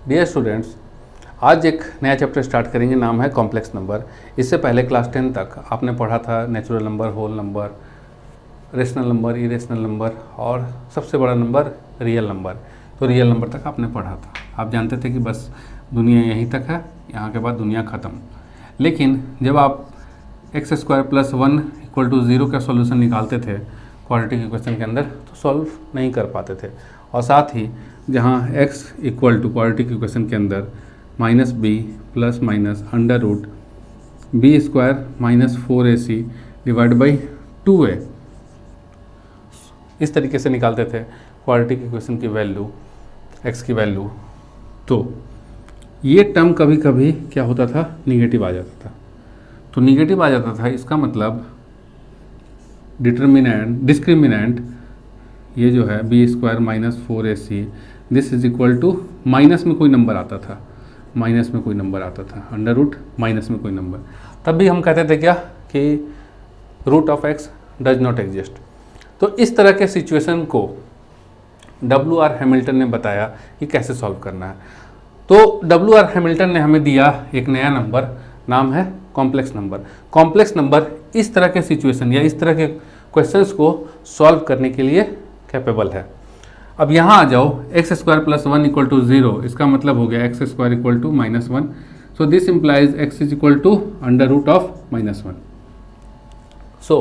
Dear students, आज एक नया चैप्टर स्टार्ट करेंगे, नाम है कॉम्प्लेक्स नंबर। इससे पहले क्लास 10 तक आपने पढ़ा था natural number, whole number, rational number, irrational number और सबसे बड़ा नंबर रियल नंबर। तो रियल नंबर तक आपने पढ़ा था। आप जानते थे कि बस दुनिया यहीं तक है, यहाँ के बाद दुनिया ख़त्म। लेकिन जब आप x² + 1 = 0 का सॉल्यूशन निकालते थे क्वाड्रेटिक इक्वेशन के अंदर, तो सॉल्व नहीं कर पाते थे। और साथ ही जहाँ x = क्वाड्रेटिक इक्वेशन के अंदर -b ± √b² - 4ac / 2a, इस तरीके से निकालते थे क्वाड्रेटिक इक्वेशन की वैल्यू, x की वैल्यू। तो ये टर्म कभी कभी क्या होता था, निगेटिव आ जाता था। तो निगेटिव आ जाता था, इसका मतलब डिस्क्रिमिनेंट ये जो है b² - 4ac this is equal to minus में कोई नंबर आता था, अंडर रूट माइनस में कोई नंबर। तब भी हम कहते थे क्या कि root of x does not exist. तो इस तरह के सिचुएशन को W.R. हैमिल्टन ने बताया कि कैसे सॉल्व करना है। तो W.R. हैमिल्टन ने हमें दिया एक नया नंबर, नाम है कॉम्प्लेक्स नंबर। कॉम्प्लेक्स नंबर इस तरह के सिचुएशन या इस तरह के क्वेश्चंस को सॉल्व करने के लिए कैपेबल है। अब यहाँ आ जाओ, x² + 1 = 0, इसका मतलब हो गया x² = -1। So this implies x = under root of -1। So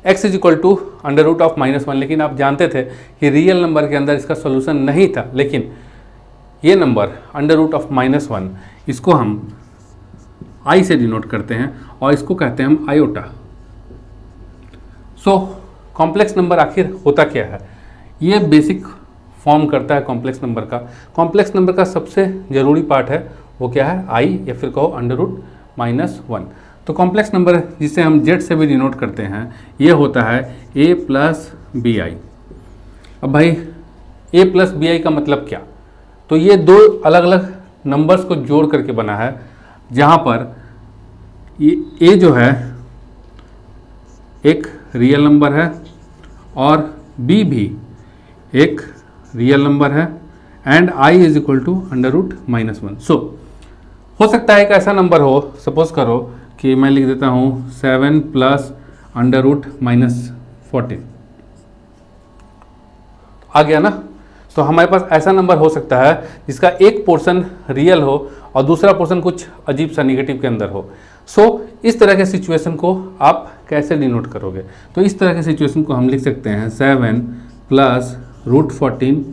x = under root of -1। लेकिन आप जानते थे कि रियल नंबर के अंदर इसका सोल्यूशन नहीं था, लेकिन ये नंबर अंडर रूट ऑफ -1, इसको हम i से डिनोट करते हैं और इसको कहते हैं हम आयोटा। सो कॉम्प्लेक्स नंबर आखिर होता क्या है, ये बेसिक फॉर्म करता है कॉम्प्लेक्स नंबर का। कॉम्प्लेक्स नंबर का सबसे ज़रूरी पार्ट है वो क्या है, i, या फिर कहो अंडर रूट -1। तो कॉम्प्लेक्स नंबर जिसे हम z से भी डिनोट करते हैं, ये होता है a + bi। अब भाई a + bi का मतलब क्या, तो ये दो अलग अलग नंबर्स को जोड़ करके बना है, जहाँ पर ये a जो है एक रियल नंबर है और b भी एक रियल नंबर है एंड i = अंडर रूट -1। सो हो सकता है एक ऐसा नंबर हो, सपोज करो कि मैं लिख देता हूँ 7 + अंडर रूट -14, आ गया ना। तो हमारे पास ऐसा नंबर हो सकता है जिसका एक पोर्शन रियल हो और दूसरा पोर्शन कुछ अजीब सा निगेटिव के अंदर हो। सो इस तरह के सिचुएशन को आप कैसे डिनोट करोगे, तो इस तरह के सिचुएशन को हम लिख सकते हैं 7 + √14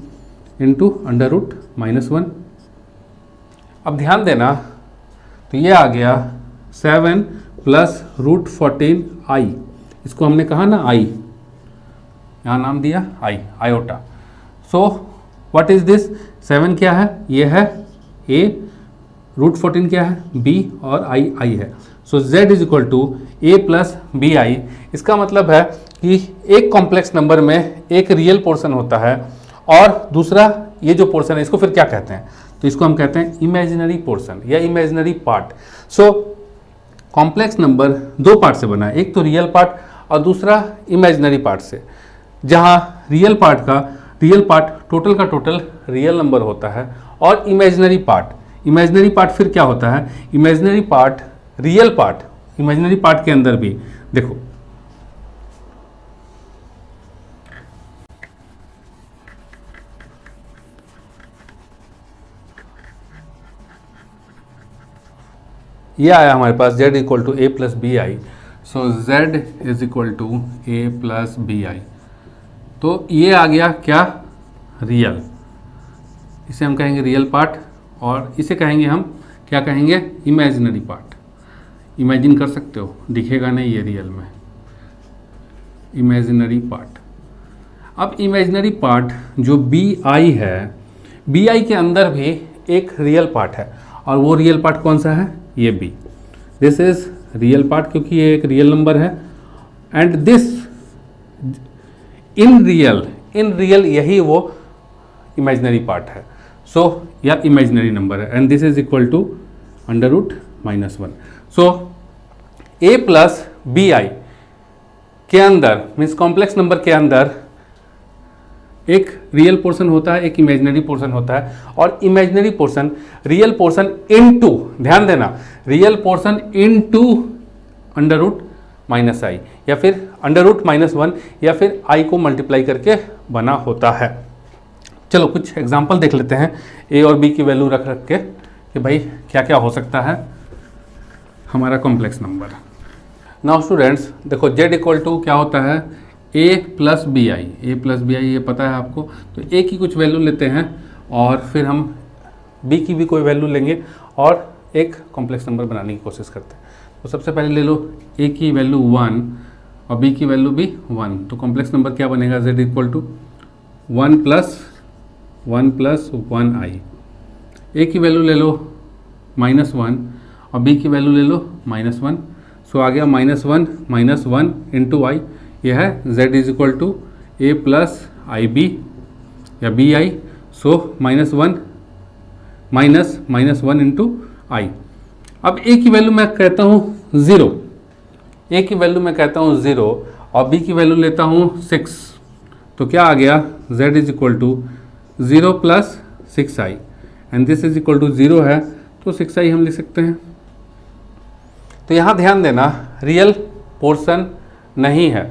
× अंडर रूट -1। अब ध्यान देना, तो ये आ गया 7 + √14i, इसको हमने कहा ना i, यहाँ नाम दिया i, iota. So what is this, 7 क्या है, ये है a, √14 क्या है b और i है। सो z = a + bi। इसका मतलब है कि एक कॉम्प्लेक्स नंबर में एक रियल पोर्शन होता है और दूसरा ये जो पोर्शन है इसको फिर क्या कहते हैं, तो इसको हम कहते हैं इमेजिनरी पोर्शन या imaginary part. So complex number दो पार्ट से बना है, एक तो रियल पार्ट और दूसरा इमेजिनरी पार्ट से, जहाँ रियल पार्ट टोटल का टोटल रियल नंबर होता है और इमेजिनरी पार्ट फिर क्या होता है, imaginary part real part, imaginary part के अंदर भी देखो ये आया हमारे पास z = a + bi। So z = a + bi। तो ये आ गया क्या, रियल, इसे हम कहेंगे रियल पार्ट और इसे कहेंगे हम क्या कहेंगे, इमेजिनरी पार्ट। इमेजिन कर सकते हो, दिखेगा नहीं ये रियल में, इमेजिनरी पार्ट। अब इमेजिनरी पार्ट जो bi है, bi के अंदर भी एक रियल पार्ट है और वो रियल पार्ट कौन सा है, ये b। This is real part क्योंकि ये एक रियल नंबर है एंड दिस इन रियल यही वो इमेजिनरी पार्ट है। सो या इमेजिनरी नंबर है and this is equal to under root -1। So a + bi के अंदर मीन्स कॉम्प्लेक्स नंबर के अंदर एक रियल पोर्शन होता है, एक इमेजिनरी पोर्शन होता है, और imaginary portion real portion into, ध्यान देना, real portion into under root minus i, या फिर अंडर रूट माइनस 1, या फिर आई को मल्टीप्लाई करके बना होता है। चलो कुछ एग्जाम्पल देख लेते हैं ए और बी की वैल्यू रख रख के कि भाई क्या क्या हो सकता है हमारा कॉम्प्लेक्स नंबर। नाउ स्टूडेंट्स देखो z इक्वल टू क्या होता है a plus B I, A plus B I ये पता है आपको, तो a की कुछ वैल्यू लेते हैं और फिर हम b की भी कोई वैल्यू लेंगे और एक कॉम्प्लेक्स नंबर बनाने की कोशिश करते हैं। तो सबसे पहले ले लो a की वैल्यू 1 और b की वैल्यू भी 1, तो कॉम्प्लेक्स नंबर क्या बनेगा z equal to 1 plus 1 I. a की वैल्यू ले लो -1 और b की वैल्यू ले लो -1, सो आ गया -1 इंटू आई, यह है z is equal to a plus I B या B I, so -1 into I. अब a की वैल्यू मैं कहता हूँ 0, a की वैल्यू मैं कहता हूँ 0 और b की वैल्यू लेता हूँ 6, तो क्या आ गया z is equal to 0 plus 6i and this is equal to 0 है, तो 6i हम लिख सकते हैं। तो यहाँ ध्यान देना रियल पोर्शन नहीं है,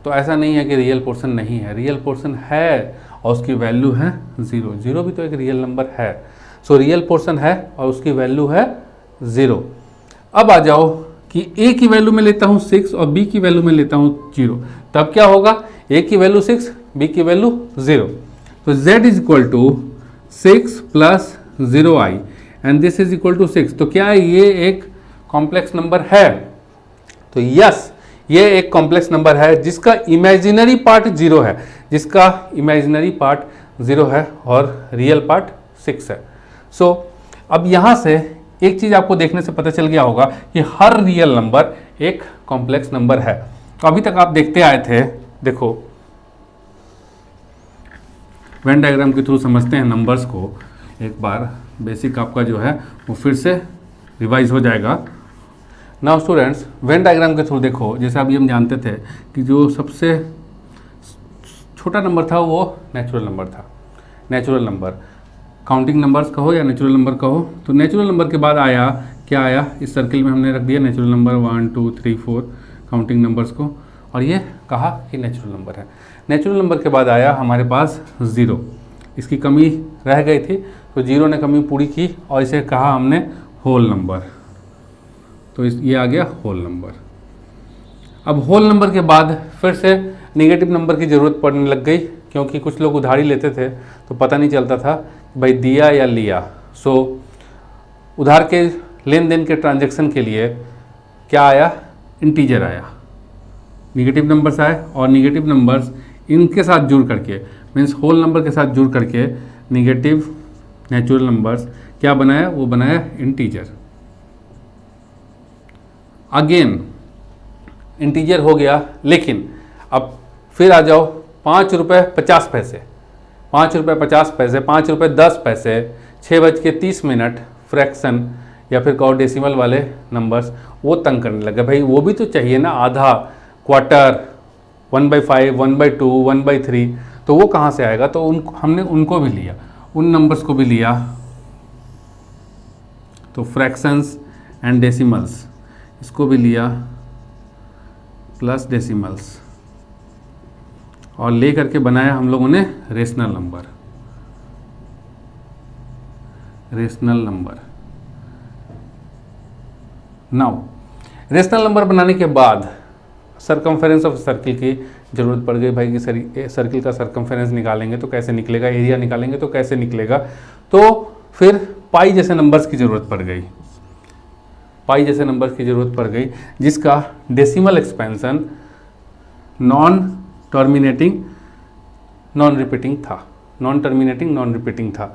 तो ऐसा नहीं है कि रियल पोर्शन नहीं है, रियल पोर्शन है और उसकी वैल्यू है 0, 0 भी तो एक रियल नंबर है, सो रियल पोर्शन है और उसकी वैल्यू है 0। अब आ जाओ कि a की वैल्यू में लेता हूँ 6 और b की वैल्यू में लेता हूँ 0, तब क्या होगा a की वैल्यू 6 b की वैल्यू 0, तो z is equal to 6 plus 0i and this is equal to 6, तो क्या ये एक कॉम्प्लेक्स नंबर है? तो यस, ये एक कॉम्प्लेक्स नंबर है जिसका इमेजिनरी पार्ट 0 है, जिसका इमेजिनरी पार्ट 0 है और रियल पार्ट 6 है। सो अब यहाँ से एक चीज़ आपको देखने से पता चल गया होगा कि हर रियल नंबर एक कॉम्प्लेक्स नंबर है। तो अभी तक आप देखते आए थे, देखो वेन डायग्राम के थ्रू समझते हैं नंबर्स को, एक बार बेसिक आपका जो है वो फिर से रिवाइज हो जाएगा। नाउ स्टूडेंट्स वेन डायग्राम के थ्रू देखो, जैसे अभी हम जानते थे कि जो सबसे छोटा नंबर था वो नेचुरल नंबर था। नेचुरल नंबर काउंटिंग नंबर्स कहो या नेचुरल नंबर कहो, तो नेचुरल नंबर के बाद आया क्या आया, इस सर्किल में हमने रख दिया नेचुरल नंबर 1 2 3 4 काउंटिंग नंबर्स को, और ये कहा कि नेचुरल नंबर है। नेचुरल नंबर के बाद आया हमारे पास 0, इसकी कमी रह गई थी तो 0 ने कमी पूरी की और इसे कहा हमने होल नंबर, तो ये आ गया होल नंबर। अब होल नंबर के बाद फिर से नेगेटिव नंबर की ज़रूरत पड़ने लग गई, क्योंकि कुछ लोग उधारी लेते थे तो पता नहीं चलता था भाई दिया या लिया। सो उधार के लेन देन के ट्रांजैक्शन के लिए क्या आया, इंटीजर आया, नेगेटिव नंबर्स आए और नेगेटिव नंबर्स इनके साथ जुड़ करके मीन्स होल नंबर के साथ जुड़ करके नेगेटिव नेचुरल नंबर्स क्या बनाया, वो बनाया इंटीजर। अगेन इंटीजर हो गया, लेकिन अब फिर आ जाओ 5 रुपये 50 पैसे, 5 रुपये 50 पैसे, 5 रुपये 10 पैसे, 6:30 फ्रैक्शन या फिर कहो डेसिमल वाले नंबर्स, वो तंग करने लगे। भाई वो भी तो चाहिए ना, आधा, क्वार्टर, 1/5, 1/2, 1/3, तो वो कहाँ से आएगा? तो हमने उनको भी लिया, उन नंबर्स को भी लिया, तो फ्रैक्शंस एंड डेसिमल्स इसको भी लिया प्लस डेसिमल्स, और ले करके बनाया हम लोगों ने rational number. Rational number now rational number बनाने के बाद सरकमफेरेंस ऑफ सर्किल की ज़रूरत पड़ गई। भाई कि सर्किल का सरकमफेरेंस निकालेंगे तो कैसे निकलेगा, एरिया निकालेंगे तो कैसे निकलेगा, तो फिर पाई जैसे नंबर्स की ज़रूरत पड़ गई, पाई जैसे नंबर्स की ज़रूरत पड़ गई, जिसका decimal expansion non terminating non repeating था, नॉन टर्मिनेटिंग नॉन रिपीटिंग था।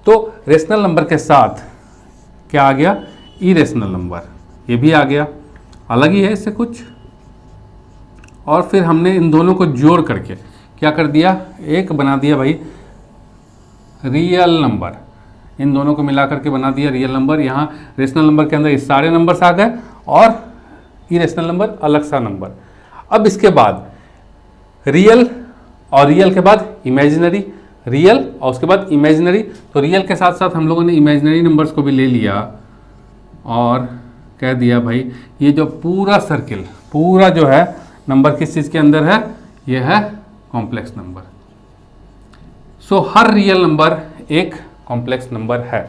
तो रेशनल नंबर के साथ क्या आ गया, इरेशनल नंबर, ये भी आ गया, अलग ही है इससे कुछ। और फिर हमने इन दोनों को जोड़ करके क्या कर दिया, एक बना दिया भाई रियल नंबर, इन दोनों को मिला करके बना दिया रियल नंबर। यहाँ रेशनल नंबर के अंदर ये सारे नंबर्स आ गए और इरेशनल नंबर अलग सा नंबर। अब इसके बाद रियल और रियल के बाद इमेजिनरी, रियल और उसके बाद इमेजिनरी। तो रियल के साथ साथ हम लोगों ने इमेजिनरी नंबर्स को भी ले लिया और कह दिया भाई ये जो पूरा सर्किल, पूरा जो है नंबर किस चीज़ के अंदर है, ये है कॉम्प्लेक्स नंबर। सो हर रियल नंबर एक कॉम्प्लेक्स नंबर है।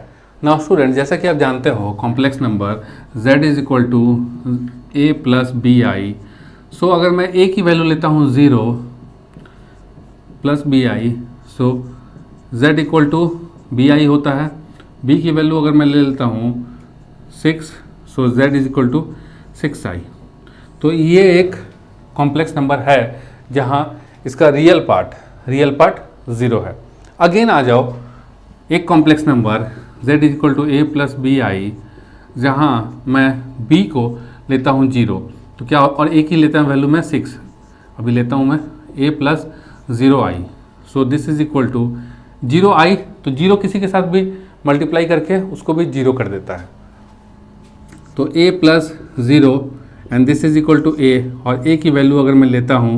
नाउ स्टूडेंट, जैसा कि आप जानते हो complex number z is equal to a plus B I. So अगर मैं a की वैल्यू लेता हूँ 0 plus B I, so z equal to b i होता है। b की वैल्यू अगर मैं ले लेता हूँ 6, so z is equal to 6i। तो ये एक कॉम्प्लेक्स नंबर है जहाँ इसका रियल पार्ट 0 है। अगेन आ जाओ एक complex number z is equal to A plus B I, जहाँ मैं b को लेता हूँ 0, तो क्या, और a की लेता हूँ वैल्यू मैं 6, अभी लेता हूँ मैं a plus 0i। So this is equal to 0i, तो 0 किसी के साथ भी मल्टीप्लाई करके उसको भी 0 कर देता है। तो a plus 0 and this is equal to a, और a की वैल्यू अगर मैं लेता हूँ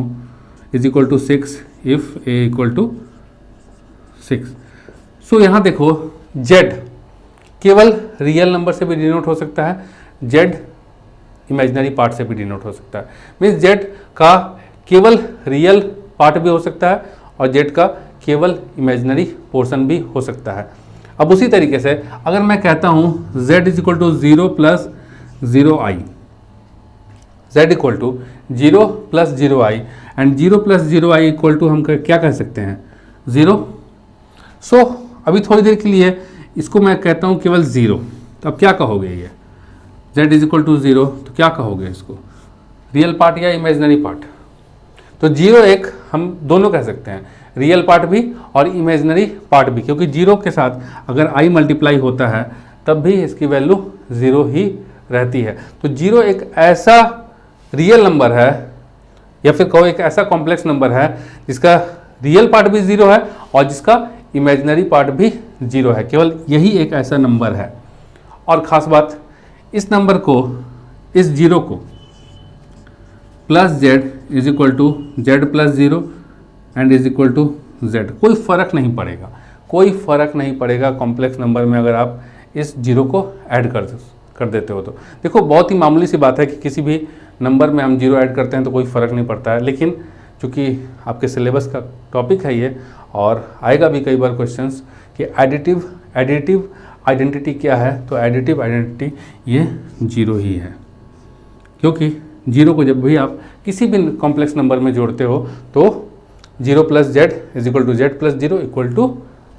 is equal to 6 if a equal to 6। So यहाँ देखो z केवल रियल नंबर से भी डिनोट हो सकता है, z इमेजिनरी पार्ट से भी डिनोट हो सकता है। मीन्स z का केवल रियल पार्ट भी हो सकता है और z का केवल इमेजिनरी पोर्शन भी हो सकता है। अब उसी तरीके से अगर मैं कहता हूँ z is equal to 0 plus 0i, z equal to 0 plus 0i and 0 plus 0i equal to हम क्या कह सकते हैं, 0। सो अभी थोड़ी देर के लिए इसको मैं कहता हूँ केवल 0, तो अब क्या कहोगे, ये z इज इक्वल टू 0, तो क्या कहोगे इसको, रियल पार्ट या इमेजिनरी पार्ट। तो 0 एक हम दोनों कह सकते हैं, रियल पार्ट भी और इमेजिनरी पार्ट भी, क्योंकि 0 के साथ अगर i मल्टीप्लाई होता है तब भी इसकी वैल्यू 0 ही रहती है। तो 0 एक ऐसा रियल नंबर है या फिर कहो एक ऐसा कॉम्प्लेक्स नंबर है जिसका रियल पार्ट भी 0 है और जिसका इमेजिनरी पार्ट भी 0 है। केवल यही एक ऐसा नंबर है। और ख़ास बात, इस नंबर को, इस 0 को plus z is equal to z plus 0 and is equal to z, कोई फ़र्क नहीं पड़ेगा, कोई फ़र्क नहीं पड़ेगा कॉम्प्लेक्स नंबर में अगर आप इस 0 को ऐड कर देते हो। तो देखो बहुत ही मामूली सी बात है कि किसी भी नंबर में हम 0 ऐड करते हैं तो कोई फ़र्क नहीं पड़ता है, लेकिन चूँकि आपके सिलेबस का टॉपिक है ये और आएगा भी कई बार क्वेश्चंस कि एडिटिव आइडेंटिटी क्या है, तो एडिटिव आइडेंटिटी ये 0 ही है, क्योंकि 0 को जब भी आप किसी भी कॉम्प्लेक्स नंबर में जोड़ते हो तो 0 plus z is equal to z plus 0 equal to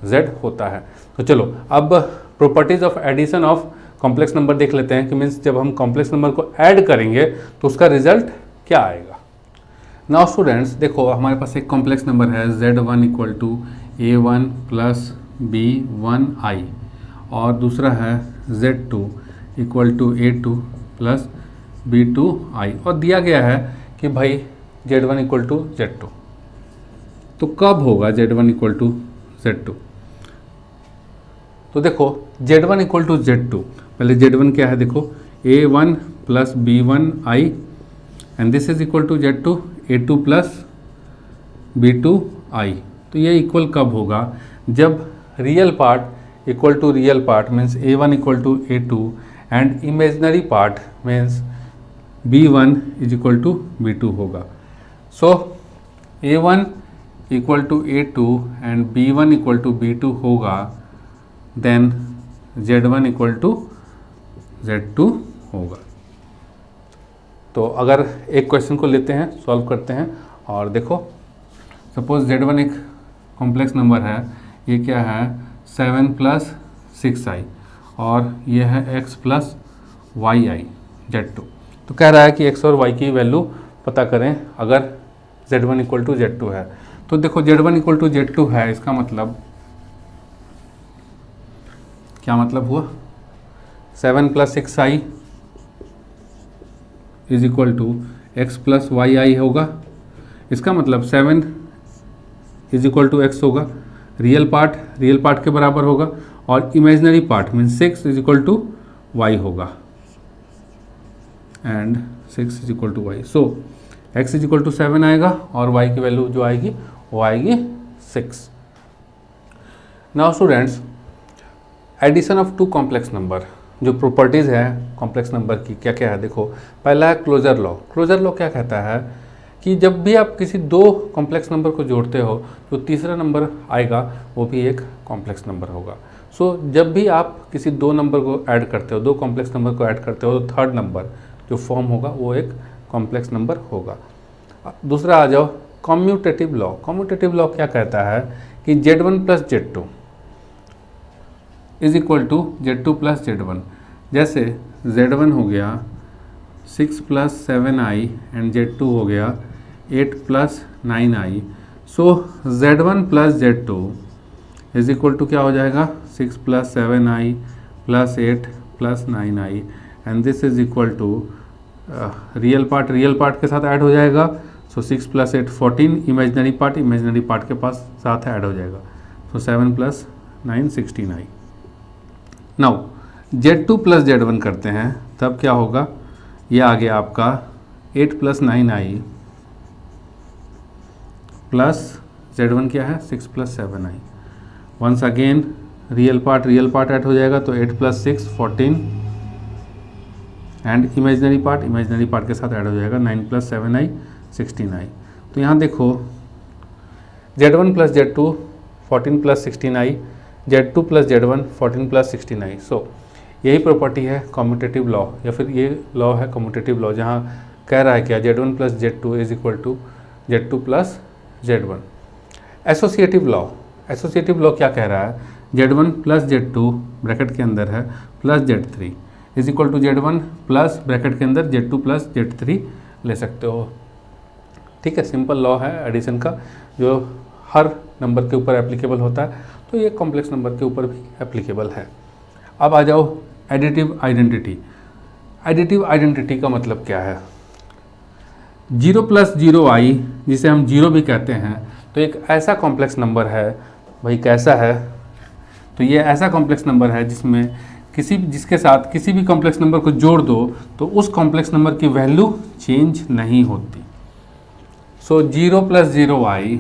z होता है। तो चलो अब properties of addition of complex number देख लेते हैं कि मीन्स जब हम कॉम्प्लेक्स नंबर को ऐड करेंगे तो उसका रिजल्ट क्या आएगा। नाउ स्टूडेंट्स देखो, हमारे पास एक कॉम्प्लेक्स नंबर है z1 equal to a1 plus b1i और दूसरा है z2 equal to a2 plus b2i और दिया गया है कि भाई z1 इक्वल टू z2। तो कब होगा z1 इक्वल टू z2? तो देखो z1 इक्वल टू z2, पहले z1 क्या है देखो, a1 plus b1i and this is equal to z2 a2 plus b2i। तो ये इक्वल कब होगा, जब real part equal to real part means a1 equal to a2 and imaginary part means b1 is equal to b2 होगा। So a1 equal to a2 and b1 equal to b2 होगा, then z1 equal to z2 होगा। तो अगर एक question को लेते हैं, solve करते हैं और देखो सपोज z1 एक कॉम्प्लेक्स नंबर है, ये क्या है 7 प्लस 6i और ये है x प्लस yi z2। तो कह रहा है कि x और y की वैल्यू पता करें अगर z1 इक्वल टू z2 है। तो देखो z1 इक्वल टू z2 है, इसका मतलब क्या मतलब हुआ, 7 plus 6i is equal to x plus yi होगा। इसका मतलब 7 इज इक्वल टू x होगा, रियल पार्ट के बराबर होगा और imaginary part means 6 is equal to y होगा and 6 is equal to y। So x is equal to 7 आएगा और y की वैल्यू जो आएगी वो आएगी 6। Now students, addition of two complex number, जो प्रॉपर्टीज़ है कॉम्प्लेक्स नंबर की क्या क्या है देखो। पहला है क्लोजर लॉ। क्लोजर लॉ क्या कहता है कि जब भी आप किसी दो कॉम्प्लेक्स नंबर को जोड़ते हो तो तीसरा नंबर आएगा वो भी एक कॉम्प्लेक्स नंबर होगा। सो जब भी आप किसी दो नंबर को ऐड करते हो, दो कॉम्प्लेक्स नंबर को ऐड करते हो, तो थर्ड नंबर जो फॉर्म होगा वो एक कॉम्प्लेक्स नंबर होगा। दूसरा आ जाओ कॉम्यूटेटिव लॉ। कॉम्यूटेटिव लॉ क्या कहता है कि Z1 plus Z2 is equal to Z2 plus Z1। जैसे Z1 हो गया 6 प्लस 7i एंड Z2 हो गया 8 plus 9i। So Z1 plus Z2 is equal to क्या हो जाएगा 6 plus 7i plus 8 plus 9i and this is equal to real part के साथ ऐड हो जाएगा। सो 6 प्लस 8 14, इमेजनरी पार्ट के पास साथ ऐड हो जाएगा। सो 7 plus 9 16i। Now Z2 plus Z1 करते हैं तब क्या होगा, ये आ गया आपका 8 प्लस 9i प्लस Z1 क्या है 6 plus 7i। Once again real part add हो जाएगा तो 8 प्लस 6 14 एंड इमेजनरी पार्ट के साथ ऐड हो जाएगा 9 प्लस 7i 16i। तो यहाँ देखो Z1 plus Z2 14 plus 16i, Z2 plus Z1 14 plus 16i। सो यही प्रॉपर्टी है कॉम्यूटेटिव लॉ, या फिर ये लॉ है कॉम्यूटेटिव लॉ, जहाँ कह रहा है क्या Z1 plus Z2 is equal to Z2 plus Z1। Associative law क्या कह रहा है, Z1 प्लस Z2 ब्रैकेट के अंदर है plus Z3 is equal to Z1 plus bracket के अंदर Z2 प्लस Z3 ले सकते हो। ठीक है, सिंपल लॉ है एडिशन का जो हर नंबर के ऊपर एप्लीकेबल होता है, तो ये कॉम्प्लेक्स नंबर के ऊपर भी एप्लीकेबल है। अब आ जाओ एडिटिव आइडेंटिटी। एडिटिव आइडेंटिटी का मतलब क्या है, 0 प्लस 0i जिसे हम 0 भी कहते हैं, तो एक ऐसा कॉम्प्लेक्स नंबर है। भाई कैसा है, तो ये ऐसा कॉम्प्लेक्स नंबर है जिसके साथ किसी भी कॉम्प्लेक्स नंबर को जोड़ दो तो उस कॉम्प्लेक्स नंबर की वैल्यू चेंज नहीं होती। So 0 plus 0i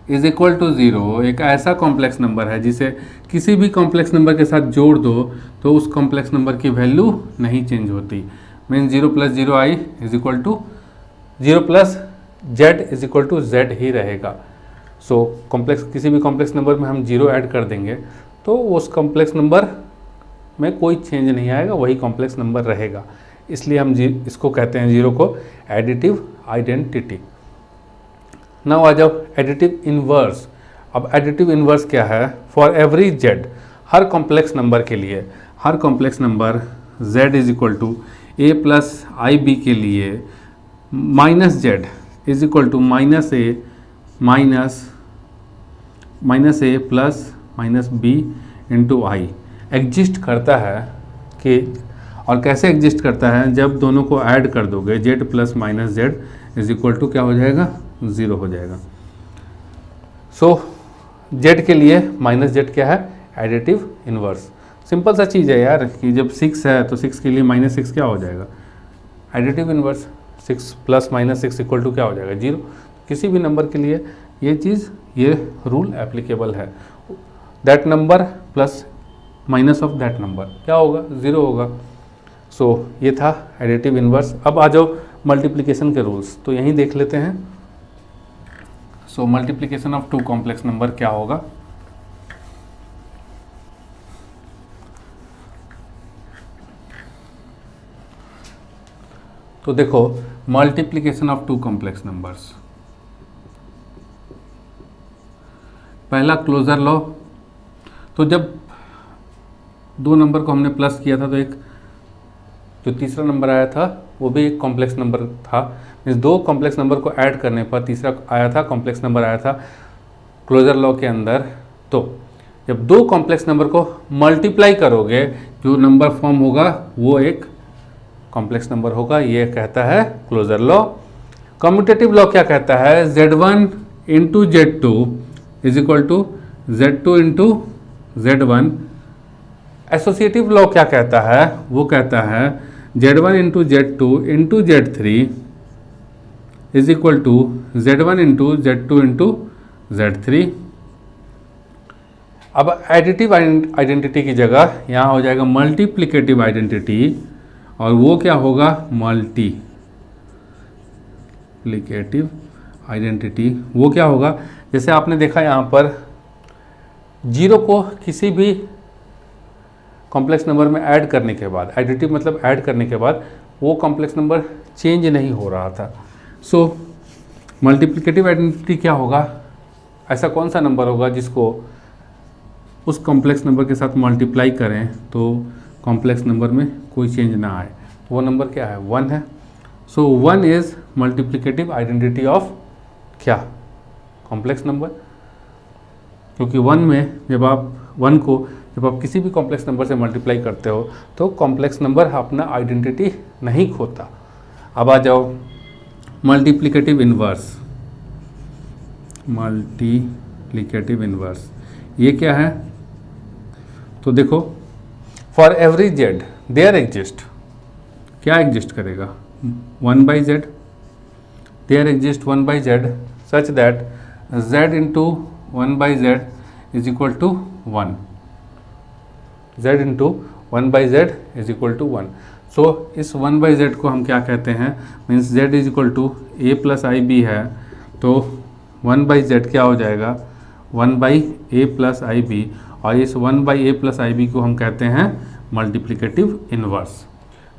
is equal to 0 एक ऐसा कॉम्प्लेक्स नंबर है जिसे किसी भी कॉम्प्लेक्स नंबर के साथ जोड़ दो तो उस कॉम्प्लेक्स नंबर की वैल्यू नहीं चेंज होती। Means 0 plus 0i is equal to 0 plus z is equal to z ही रहेगा। सो किसी भी कॉम्प्लेक्स नंबर में हम 0 ऐड कर देंगे तो उस कॉम्प्लेक्स नंबर में कोई चेंज नहीं आएगा, वही कॉम्प्लेक्स नंबर रहेगा। इसलिए हम इसको कहते हैं 0 को एडिटिव आइडेंटिटी। नाउ आ जाओ एडिटिव इन्वर्स। अब एडिटिव इन्वर्स क्या है, फॉर एवरी z, हर कॉम्प्लेक्स नंबर के लिए, हर complex number z is equal to a plus I b के लिए minus z is equal to minus a plus minus b into i exist करता है। कि और कैसे एग्जिस्ट करता है, जब दोनों को ऐड कर दोगे z plus minus z is equal to क्या हो जाएगा 0 हो जाएगा। सो z के लिए माइनस जेड क्या है एडिटिव इन्वर्स। सिंपल सा चीज़ है यार कि जब 6 है तो 6 के लिए माइनस 6 क्या हो जाएगा additive inverse. 6 plus minus 6 equal to क्या हो जाएगा 0। किसी भी नंबर के लिए ये रूल एप्लीकेबल है। That number plus minus of that number क्या होगा 0 होगा। सो ये था एडिटिव इन्वर्स। अब आ जाओ मल्टीप्लिकेशन के रूल्स, तो यहीं देख लेते हैं। So multiplication of two complex number क्या होगा, तो देखो multiplication of two complex numbers, पहला क्लोजर लॉ। तो जब दो नंबर को हमने प्लस किया था तो एक जो तीसरा नंबर आया था वो भी एक कॉम्प्लेक्स नंबर था। इस दो कॉम्प्लेक्स नंबर को ऐड करने पर तीसरा आया था कॉम्प्लेक्स नंबर आया था क्लोजर लॉ के अंदर। तो जब दो कॉम्प्लेक्स नंबर को मल्टीप्लाई करोगे जो नंबर फॉर्म होगा वो एक कॉम्प्लेक्स नंबर होगा, ये कहता है क्लोजर लॉ। कम्यूटेटिव लॉ क्या कहता है, Z1 into Z2 is equal to Z2 into Z1। Associative law क्या कहता है, वो कहता है Z1 into Z2 into Z3 is equal to Z1 into Z2 into Z3। अब एडिटिव आइडेंटिटी की जगह यहाँ हो जाएगा मल्टीप्लिकेटिव आइडेंटिटी, और वो क्या होगा, मल्टीप्लिकेटिव आइडेंटिटी वो क्या होगा, जैसे आपने देखा यहाँ पर 0 को किसी भी कॉम्प्लेक्स नंबर में ऐड करने के बाद, एडिटिव मतलब ऐड करने के बाद वो कॉम्प्लेक्स नंबर चेंज नहीं हो रहा था। सो मल्टीप्लिकेटिव आइडेंटिटी क्या होगा, ऐसा कौन सा नंबर होगा जिसको उस कॉम्प्लेक्स नंबर के साथ मल्टीप्लाई करें तो कॉम्प्लेक्स नंबर में कोई चेंज ना आए, वो नंबर क्या है, 1 है। सो 1 इज़ मल्टीप्लिकेटिव आइडेंटिटी ऑफ क्या, कॉम्प्लेक्स नंबर, क्योंकि 1 में जब आप 1 को जब आप किसी भी कॉम्प्लेक्स नंबर से मल्टीप्लाई करते हो तो कॉम्प्लेक्स नंबर अपना आइडेंटिटी नहीं खोता। अब आ जाओ मल्टीप्लिकेटिव इन्वर्स, मल्टीप्लिकेटिव इन्वर्स ये क्या है, तो देखो for every z there exist, क्या एग्जिस्ट करेगा, 1/z, there exist 1/z such that z into 1/z is equal to 1, z into 1/z is equal to 1। So इस 1/z को हम क्या कहते हैं, means z is equal to a plus I b है, तो 1/z क्या हो जाएगा, 1/a प्लस आई बी, और इस 1/a प्लस आई बी को हम कहते हैं multiplicative inverse.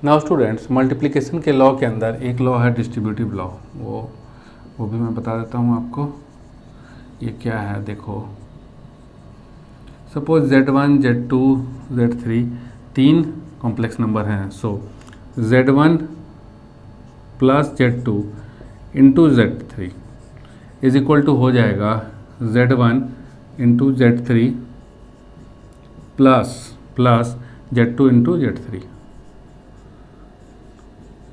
Now students, multiplication के लॉ के अंदर एक लॉ है डिस्ट्रीब्यूटिव लॉ, वो भी मैं बता देता हूँ आपको। ये क्या है, देखो सपोज Z1, Z2, Z3 तीन कॉम्प्लेक्स नंबर हैं। So Z1 plus Z2 into Z3 is equal to हो जाएगा Z1 into Z3 plus Z2 into Z3,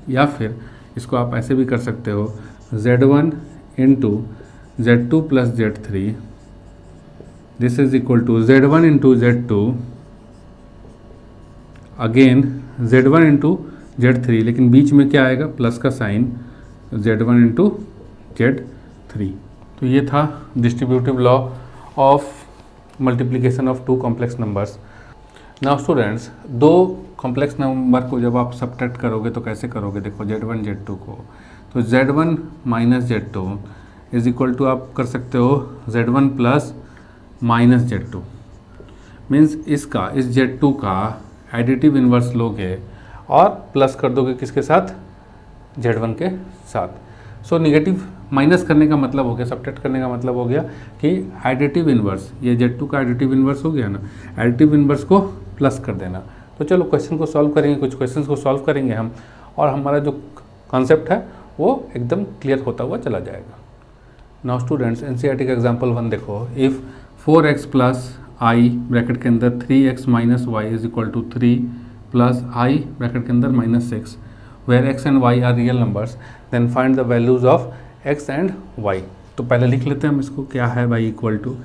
या फिर इसको आप ऐसे भी कर सकते हो Z1 into Z2 plus Z3, this is equal to Z1 into Z2 again Z1 into Z3, लेकिन बीच में क्या आएगा, प्लस का साइन, Z1 इंटू Z3। तो ये था distributive law of multiplication of two complex numbers. Now students, दो complex number को जब आप सब्ट्रैक्ट करोगे तो कैसे करोगे, देखो Z1 Z2 को, तो Z1 minus Z2 is equal to आप कर सकते हो Z1 plus minus Z2, means इस Z2 का एडिटिव इन्वर्स लोगे और प्लस कर दोगे किसके साथ, Z1 के साथ। सो निगेटिव माइनस करने का मतलब हो गया, सब्ट्रैक्ट करने का मतलब हो गया कि एडिटिव इन्वर्स, ये Z2 का एडिटिव इन्वर्स हो गया ना, एडिटिव इन्वर्स को प्लस कर देना। तो चलो क्वेश्चन को सॉल्व करेंगे, कुछ क्वेश्चन को सॉल्व करेंगे हम, और हमारा जो कॉन्सेप्ट है वो एकदम क्लियर होता हुआ चला जाएगा। नाउ स्टूडेंट्स, एनसीईआरटी का एग्जाम्पल 1 देखो, if 4x plus i bracket के अंदर 3x minus y is equal to 3 plus i bracket के अंदर minus 6 where x and y are real numbers, then find the values of x and y। तो पहले लिख लेते हैं हम इसको, क्या है भाई, equal to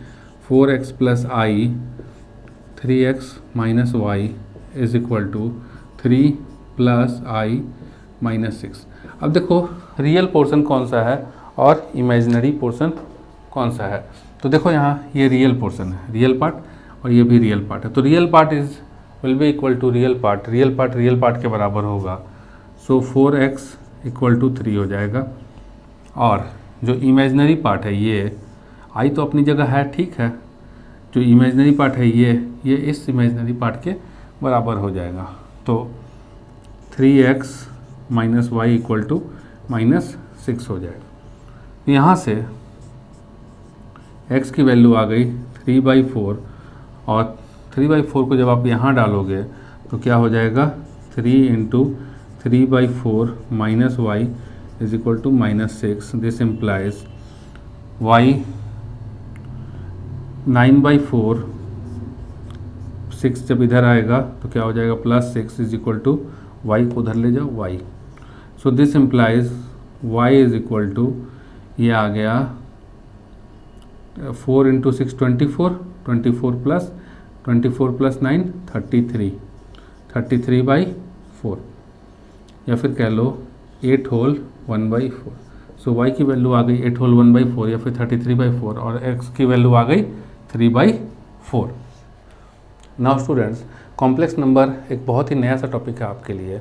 4x plus i 3x minus y is equal to 3 plus i minus 6। अब देखो रियल पोर्शन कौन सा है और इमेजिनरी पोर्शन कौन सा है, तो देखो यहाँ ये रियल पोर्शन है, रियल पार्ट, और ये भी रियल पार्ट है, तो real part will be equal to real part, real part के बराबर होगा। सो 4x इक्वल टू 3 हो जाएगा, और जो इमेजिनरी पार्ट है ये आई तो अपनी जगह है, ठीक है, जो इमेजिनरी पार्ट है ये इस इमेजिनरी पार्ट के बराबर हो जाएगा। तो 3x minus y equal to minus 6 हो जाएगा। यहाँ से x की वैल्यू आ गई 3/4, और 3/4 को जब आप यहाँ डालोगे तो क्या हो जाएगा, 3 into 3/4 minus y is equal to minus 6, this implies y 9/4, 6 जब इधर आएगा तो क्या हो जाएगा, plus 6 is equal to y को उधर ले जाओ y। So this implies y is equal to, ये आ गया 4 इंटू 6 24, 24 प्लस 9 33/4, या फिर कह लो 8 होल 1/4। सो y की वैल्यू आ गई 8 होल 1/4 या फिर 33/4 और x की वैल्यू आ गई 3/4। नाउ स्टूडेंट्स, कॉम्प्लेक्स नंबर एक बहुत ही नया सा टॉपिक है आपके लिए,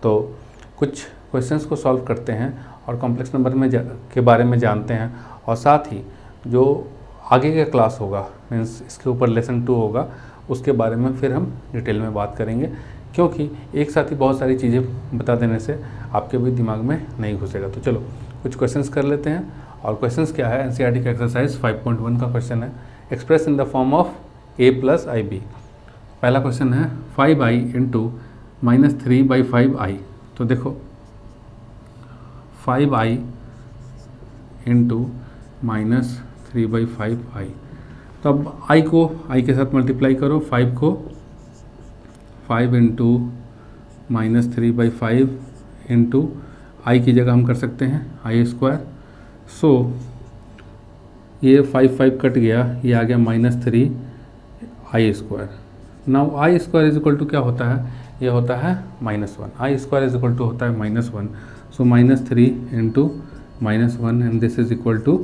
तो कुछ क्वेश्चंस को सॉल्व करते हैं और कॉम्प्लेक्स नंबर में के बारे में जानते हैं, और साथ ही जो आगे का क्लास होगा मीन्स इसके ऊपर लेसन 2 होगा, उसके बारे में फिर हम डिटेल में बात करेंगे, क्योंकि एक साथ ही बहुत सारी चीज़ें बता देने से आपके भी दिमाग में नहीं घुसेगा। तो चलो कुछ क्वेश्चंस कर लेते हैं। और क्वेश्चंस क्या है, एनसीईआरटी का एक्सरसाइज 5.1 का क्वेश्चन है, express in the form of a + ib। पहला क्वेश्चन है 5i इंटू -3/5i। तो देखो 5i इंटू -3/5i, तो अब i को i के साथ मल्टीप्लाई करो, 5 को 5 इंटू -3/5 इंटू i की जगह हम कर सकते हैं i²। सो ये 5 कट गया, ये आ गया -3i²। Now i² is equal to क्या होता है, ये होता है -1। i² इज इक्वल टू होता है -1, so -3 into -1 and this is equal to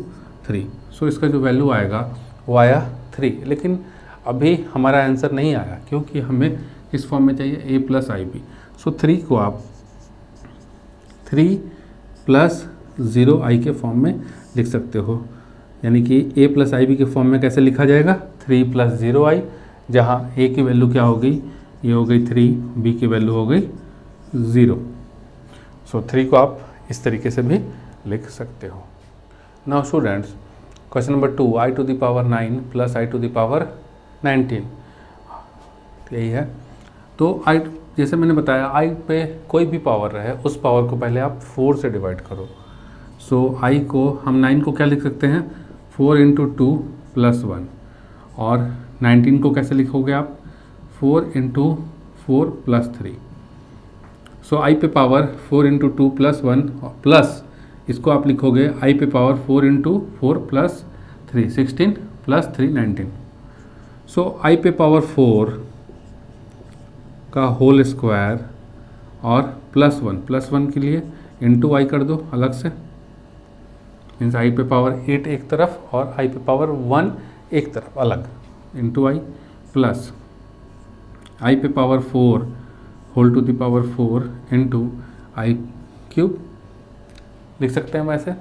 3। So इसका जो वैल्यू आएगा वो आया 3, लेकिन अभी हमारा आंसर नहीं आया क्योंकि हमें इस फॉर्म में चाहिए a + ib। सो 3 को आप 3 + 0i के फॉर्म में लिख सकते हो, यानी कि a + ib के फॉर्म में कैसे लिखा जाएगा, 3 + 0i, जहाँ a की वैल्यू क्या हो गई, ये हो गई 3, b की वैल्यू हो गई 0। सो 3 को आप इस तरीके से भी लिख सकते हो। Now students, question number 2, i to the power 9 + i to the power 19, यही है। तो i, जैसे मैंने बताया, i पे कोई भी पावर रहे उस पावर को पहले आप 4 से डिवाइड करो। सो i को हम 9 को क्या लिख सकते हैं, 4 × 2 + 1, और 19 को कैसे लिखोगे आप, 4 × 4 + 3। सो i पे पावर 4 × 2 + 1 प्लस इसको आप लिखोगे i पे पावर 4 × 4 + 3, 16 + 3 19। सो i पे पावर 4 का होल स्क्वायर और +1 के लिए इंटू i कर दो अलग से, मीन्स i पे पावर 8 एक तरफ और i पे पावर 1 एक तरफ अलग, इंटू i प्लस i पे power 4 whole to the power 4 into i³ लिख सकते हैं वैसे।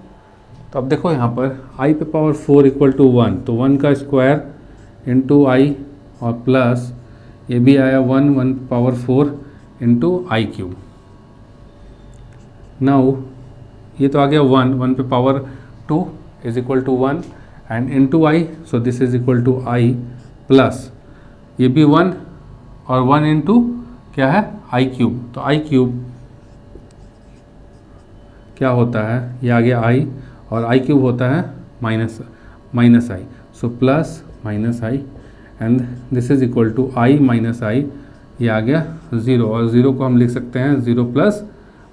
तो अब देखो यहाँ पर i पे पावर 4 = 1, तो 1 का स्क्वायर इंटू i और प्लस ये भी आया 1 पावर 4 इंटू i³। नाउ ये तो आ गया 1 पे power 2 is equal to 1 and into i, so this is equal to i plus ये भी 1 और 1 इंटू क्या है i³ तो i³ क्या होता है, ये आ गया i और i³ होता है minus i, so plus -i and this is equal to i - i, ये आ गया 0 और 0 को हम लिख सकते हैं 0 +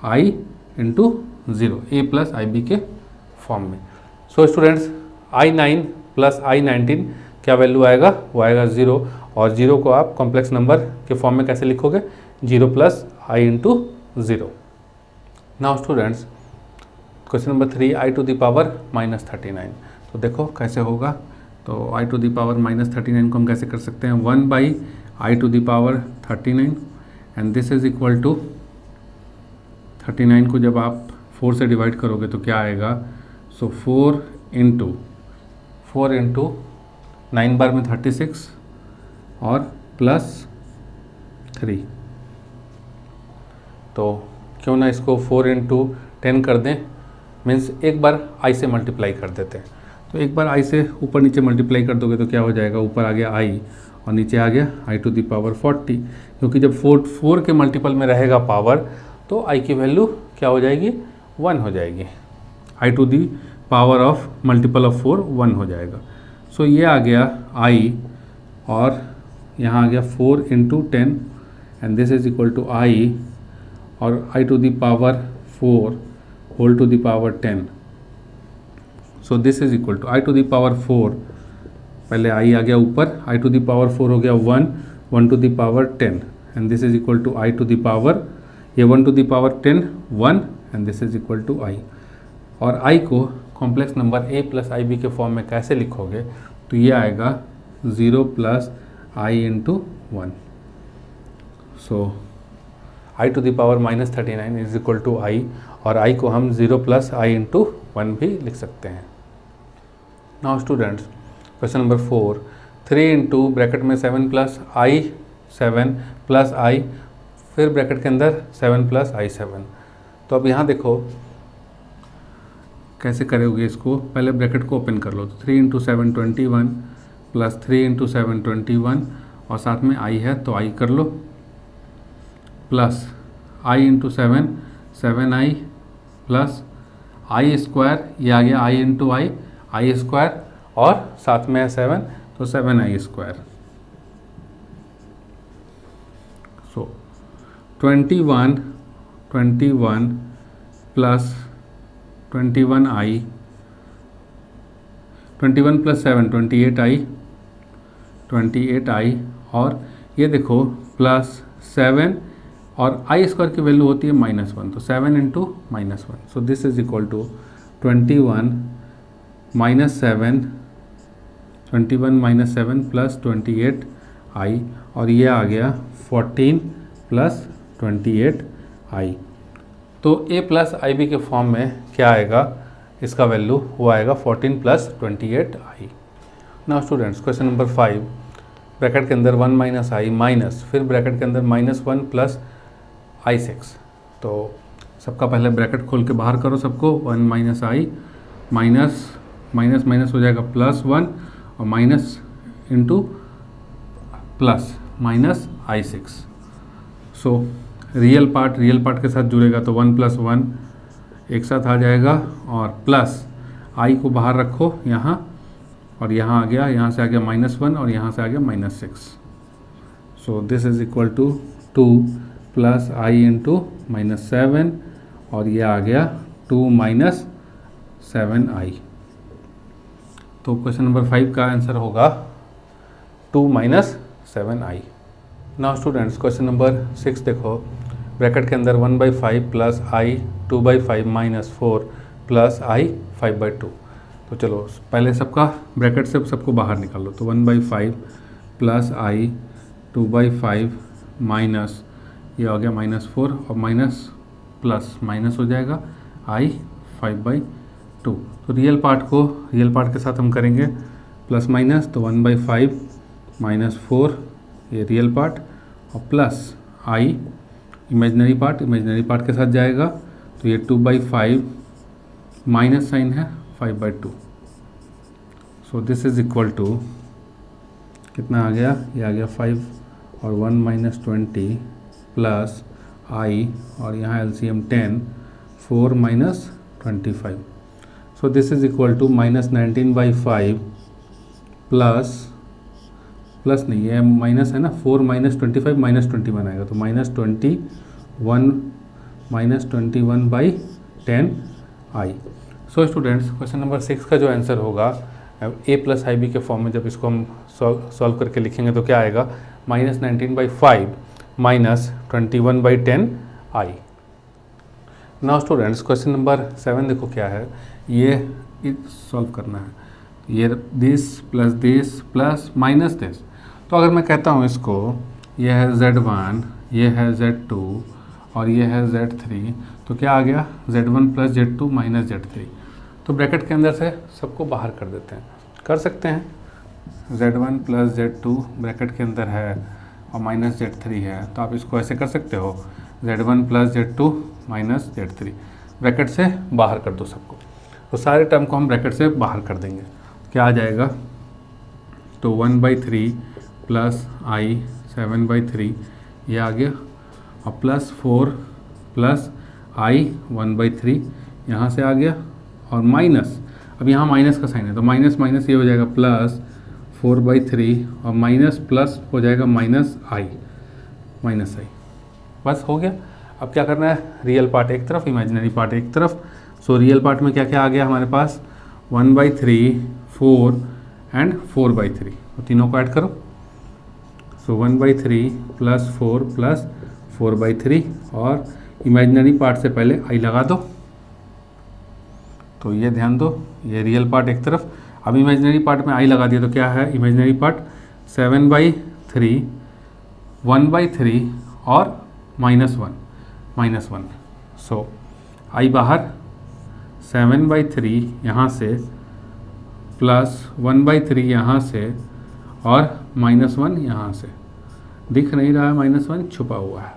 i इंटू 0, a + ib के फॉर्म में। सो स्टूडेंट्स, i9 + i19 क्या वैल्यू आएगा, वो आएगा 0, और 0 को आप कॉम्प्लेक्स नंबर के फॉर्म में कैसे लिखोगे, 0 + i into 0। Now students, question number 3, i to the power -39। तो देखो कैसे होगा, तो i to the power -39 को हम कैसे कर सकते हैं, 1/i to the power 39 and this is equal to 39 को जब आप 4 से डिवाइड करोगे तो क्या आएगा, सो 4 इंटू 9 बार में 36 और प्लस 3, तो क्यों ना इसको 4 × 10 कर दें, मीन्स एक बार i से मल्टीप्लाई कर देते हैं। तो एक बार i से ऊपर नीचे मल्टीप्लाई कर दोगे तो क्या हो जाएगा, ऊपर आ गया i और नीचे आ गया i to the power 40, क्योंकि जब 4 के मल्टीपल में रहेगा पावर तो i की वैल्यू क्या हो जाएगी, 1 हो जाएगी, i to the power of multiple of 4 1 हो जाएगा। सो ये आ गया i और यहाँ आ गया 4 × 10 and this is equal to i और i to the power 4 whole to the power 10, so this is equal to i to the power 4, पहले i आ गया ऊपर, i to the power 4 हो गया 1 to the power 10 and this is equal to i to the power, ये 1 to the power 10 1 and this is equal to i, और i को complex number a plus I b के form में कैसे लिखोगे, तो ये आएगा 0 plus i into 1। So i to the power -39 is equal to i, और i को हम 0 प्लस आई इंटू 1 भी लिख सकते हैं। Now students, question number 4, 3 into bracket में 7 प्लस आई 7 प्लस आई, फिर ब्रैकेट के अंदर 7 प्लस आई 7। तो अब यहाँ देखो कैसे करोगे इसको, पहले ब्रैकेट को ओपन कर लो। तो 3 इंटू 7 21 प्लस 3 इंटू 7 21, और साथ में आई है तो आई कर लो, plus i into 7 7 I, plus I square, ये आ गया आई इंटू आई स्क्वायर, और साथ में है 7 तो 7 आई square. So 21 plus 21 I, 21 plus 7 28 i, और ये देखो प्लस 7 और आई स्क्वायर की वैल्यू होती है -1, तो 7 into -1। So this is equal to 21 -7 plus 28 i, और ये आ गया 14 प्लस 28 आई। तो a प्लस आई बी के फॉर्म में क्या आएगा, इसका वैल्यू वो आएगा 14 plus 28 i. Now students, question number 5, bracket के अंदर 1 माइनस आई माइनस, फिर ब्रैकेट के अंदर -1 प्लस आई 6। तो सबका पहले ब्रैकेट खोल के बाहर करो सबको, 1 minus i minus minus minus हो जाएगा +1, और माइनस इंटू प्लस माइनस आई 6। सो रियल पार्ट के साथ जुड़ेगा तो 1 प्लस 1 एक साथ आ जाएगा, और प्लस आई को बाहर रखो यहाँ, और यहाँ आ गया, यहाँ से आ गया -1, और यहाँ से आ गया -6। So this is equal to 2 plus i into -7, और ये आ गया 2 माइनस 7 आई। तो क्वेश्चन नंबर 5 का आंसर होगा 2 माइनस 7 आई। नाउ स्टूडेंट्स, क्वेश्चन नंबर 6 देखो, ब्रैकेट के अंदर 1/5 प्लस आई 2/5 माइनस 4 प्लस आई 5/2। तो चलो पहले सबका ब्रैकेट से सबको बाहर निकाल लो। तो 1/5 प्लस आई 2/5 माइनस, ये हो गया -4, और माइनस प्लस माइनस हो जाएगा आई 5/2। तो रियल पार्ट के साथ हम करेंगे प्लस माइनस, तो 1/5 -4 ये रियल पार्ट, और प्लस आई इमेजिनरी पार्ट के साथ जाएगा, तो ये 2/5 माइनस साइन है 5/2। So this is equal to कितना आ गया, ये आ गया 5 और 1 - 20 प्लस आई, और यहाँ LCM 10, 4 - 25। So this is equal to -19/5 plus नहीं, ये माइनस है ना, 4 - 25 -21 आएगा, तो -21/10 आई। सो स्टूडेंट्स, क्वेश्चन नंबर 6 का जो आंसर होगा a प्लस आई बी के फॉर्म में, जब इसको हम सॉल्व करके लिखेंगे तो क्या आएगा, -19/5 -21/10 आई। नाउ स्टूडेंट्स, क्वेश्चन नंबर 7 देखो क्या है, ये सॉल्व करना है, ये दिस प्लस माइनस दिस। तो अगर मैं कहता हूँ इसको, ये है Z1, ये है Z2, और ये है Z3, तो क्या आ गया, Z1 plus Z2 minus Z3। तो ब्रैकेट के अंदर से सबको बाहर कर देते हैं, कर सकते हैं। Z1 प्लस Z2 ब्रैकेट के अंदर है, और माइनस Z3 है, तो आप इसको ऐसे कर सकते हो, Z1 plus Z2 minus Z3, bracket से बाहर कर दो सबको। तो सारे टर्म को हम ब्रैकेट से बाहर कर देंगे, क्या आ जाएगा, तो 1/3 प्लस आई 7/3 ये आ गया, और प्लस 4 प्लस आई 1/3 यहाँ से आ गया, और माइनस, अब यहाँ माइनस का साइन है तो माइनस माइनस ये हो जाएगा प्लस 4/3, और माइनस प्लस हो जाएगा माइनस आई, बस हो गया। अब क्या करना है, रियल पार्ट एक तरफ, इमेजिनरी पार्ट एक तरफ। सो रियल पार्ट में क्या क्या आ गया हमारे पास, 1/3, 4 एंड 4/3, तो तीनों को ऐड करो। सो 1/3 प्लस 4 प्लस 4/3, और इमेजिनरी पार्ट से पहले आई लगा दो, तो ये ध्यान दो, ये रियल पार्ट एक तरफ। अब इमेजिनरी पार्ट में आई लगा दिया तो क्या है इमेजिनरी पार्ट 7/3, 1/3 और -1। सो आई बाहर 7/3 यहाँ से प्लस 1/3 यहाँ से और -1 यहाँ से। दिख नहीं रहा है -1, छुपा हुआ है।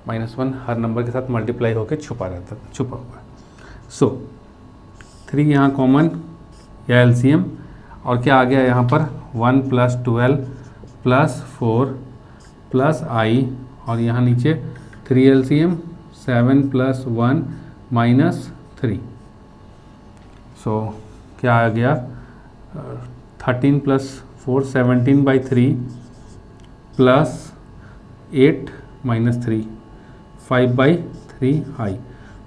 -1 हर नंबर के साथ मल्टीप्लाई होकर छुपा हुआ है। सो 3 यहाँ कॉमन या एलसीएम, और क्या आ गया यहाँ पर 1 + 12 + 4 + i, और यहाँ नीचे 3 एलसीएम 7 + 1 -3। सो क्या आ गया 13 + 4 17/3 + 8 -3 5/3 i।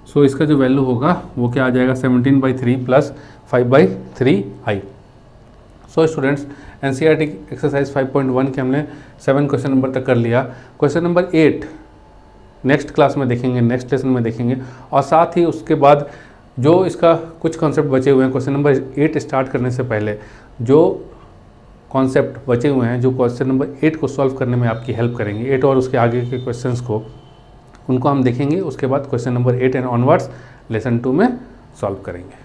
सो इसका जो वैल्यू होगा वो क्या आ जाएगा 17/3 + 5/3 i। So students NCERT exercise 5.1 के हमने 7 क्वेश्चन नंबर तक कर लिया। क्वेश्चन नंबर 8 नेक्स्ट क्लास में देखेंगे, नेक्स्ट लेसन में देखेंगे, और साथ ही उसके बाद जो इसका कुछ कॉन्सेप्ट बचे हुए हैं क्वेश्चन नंबर 8 स्टार्ट करने से पहले जो कॉन्सेप्ट बचे हुए हैं जो क्वेश्चन नंबर 8 को सॉल्व करने में आपकी हेल्प करेंगे, 8 और उसके आगे के क्वेश्चंस को उनको हम देखेंगे। उसके बाद question number 8 and onwards lesson 2 में सॉल्व करेंगे।